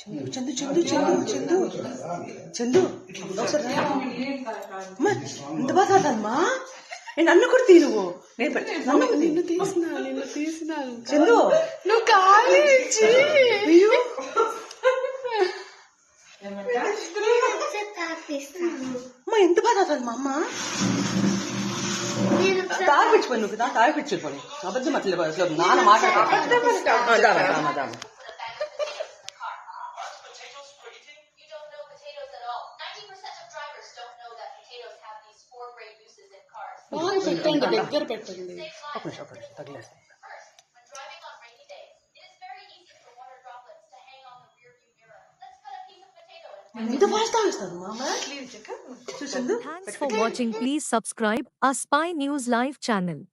చందు చందు చందు చందు చందు ఒకసారి అమ్మా ఇంత బాగా తాగుతానమ్మా నేను అన్న కూడా తీ నువ్వు నిన్ను తీసిన చందు నువ్వు కాలి అయ్యో అమ్మా ఎంత బాగా తాగుతాను మా అమ్మ తాగిపించుకోండి నువ్వు తాగిపించుకోండి అబద్ధం అట్లా నాన్న మాట్లాడతాను పెట్టండి దగ్గర పెట్టండి ఒక నిమిషం తగిలేస్తాను ఎంత ఫాస్ట్ తాగిస్తాను మా అమ్మ చూసిందు Thanks for watching. Please subscribe our Spy News Live channel.